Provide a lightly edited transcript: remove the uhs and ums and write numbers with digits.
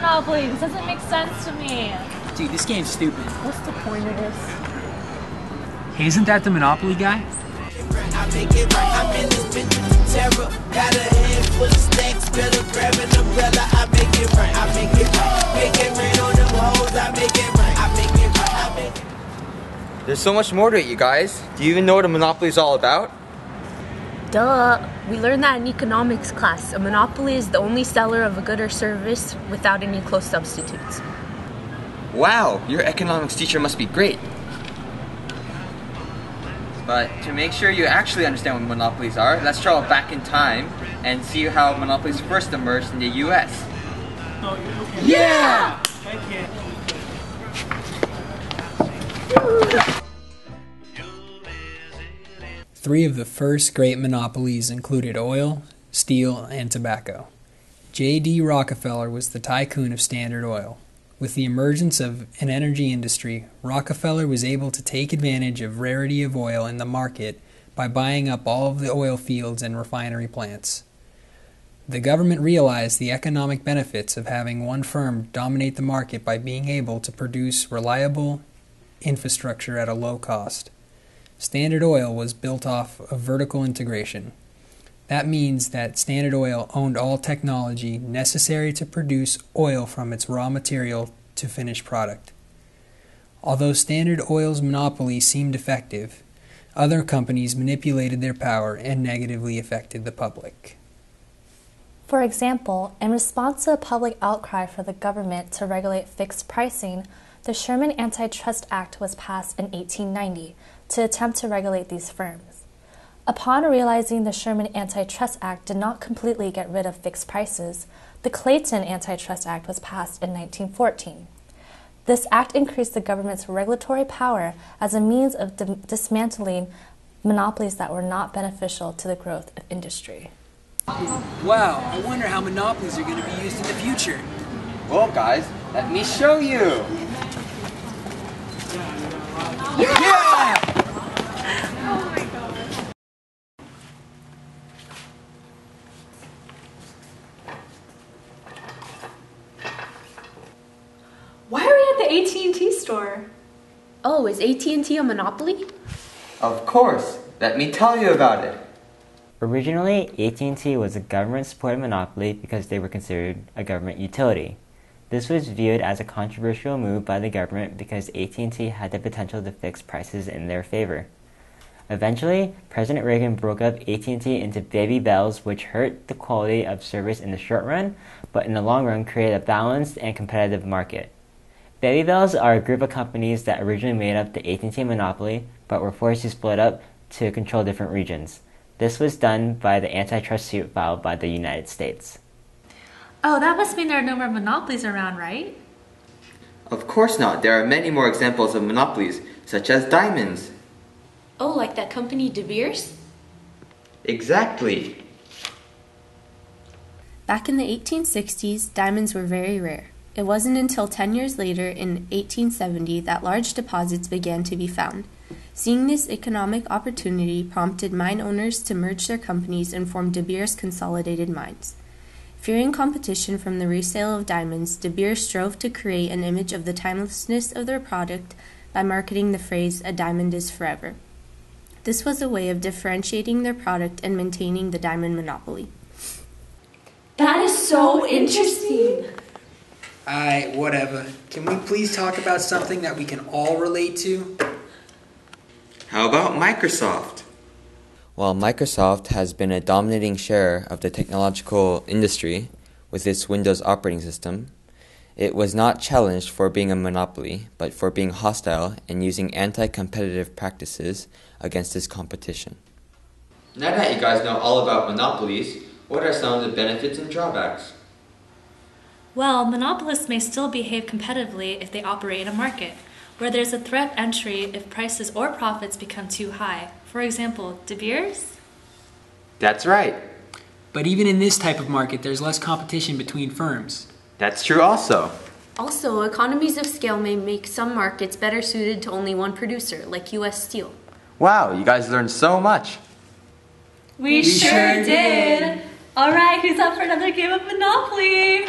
Monopoly. This doesn't make sense to me. Dude, this game's stupid. What's the point of this? Hey, isn't that the Monopoly guy? I make it right, I'm in this bitch with the terror. Got a handful of stacks, better grab an umbrella. I make it right, I make it right. Make it rain on them hoes, I make it right, I make it right, I make it right. There's so much more to it, you guys. Do you even know what a monopoly is all about? Duh. We learned that in economics class. A monopoly is the only seller of a good or service without any close substitutes. Wow, your economics teacher must be great. But to make sure you actually understand what monopolies are, let's travel back in time and see how monopolies first emerged in the US. Yeah! Three of the first great monopolies included oil, steel, and tobacco. J.D. Rockefeller was the tycoon of Standard Oil. With the emergence of an energy industry, Rockefeller was able to take advantage of rarity of oil in the market by buying up all of the oil fields and refinery plants. The government realized the economic benefits of having one firm dominate the market by being able to produce reliable infrastructure at a low cost. Standard Oil was built off of vertical integration. That means that Standard Oil owned all technology necessary to produce oil from its raw material to finished product. Although Standard Oil's monopoly seemed effective, other companies manipulated their power and negatively affected the public. For example, in response to a public outcry for the government to regulate fixed pricing, the Sherman Antitrust Act was passed in 1890 to attempt to regulate these firms. Upon realizing the Sherman Antitrust Act did not completely get rid of fixed prices, the Clayton Antitrust Act was passed in 1914. This act increased the government's regulatory power as a means of dismantling monopolies that were not beneficial to the growth of industry. Wow, I wonder how monopolies are going to be used in the future. Well, guys, let me show you. Yeah! Why are we at the AT&T store? Oh, is AT&T a monopoly? Of course. Let me tell you about it. Originally, AT&T was a government-supported monopoly because they were considered a government utility. This was viewed as a controversial move by the government because AT&T had the potential to fix prices in their favor. Eventually, President Reagan broke up AT&T into baby bells, which hurt the quality of service in the short run, but in the long run created a balanced and competitive market. Baby bells are a group of companies that originally made up the AT&T monopoly, but were forced to split up to control different regions. This was done by the antitrust suit filed by the United States. Oh, that must mean there are no more monopolies around, right? Of course not. There are many more examples of monopolies, such as diamonds. Oh, like that company De Beers? Exactly. Back in the 1860s, diamonds were very rare. It wasn't until 10 years later, in 1870, that large deposits began to be found. Seeing this economic opportunity prompted mine owners to merge their companies and form De Beers Consolidated Mines. Fearing competition from the resale of diamonds, De Beers strove to create an image of the timelessness of their product by marketing the phrase, "A diamond is forever." This was a way of differentiating their product and maintaining the diamond monopoly. That is so interesting. Whatever. Can we please talk about something that we can all relate to? How about Microsoft? While Microsoft has been a dominating share of the technological industry with its Windows operating system, it was not challenged for being a monopoly, but for being hostile and using anti-competitive practices against its competition. Now that you guys know all about monopolies, what are some of the benefits and drawbacks? Well, monopolists may still behave competitively if they operate in a market, where there's a threat entry if prices or profits become too high. For example, De Beers? That's right. But even in this type of market, there's less competition between firms. That's true also. Also, economies of scale may make some markets better suited to only one producer, like U.S. Steel. Wow, you guys learned so much. We sure did. All right, who's up for another game of Monopoly?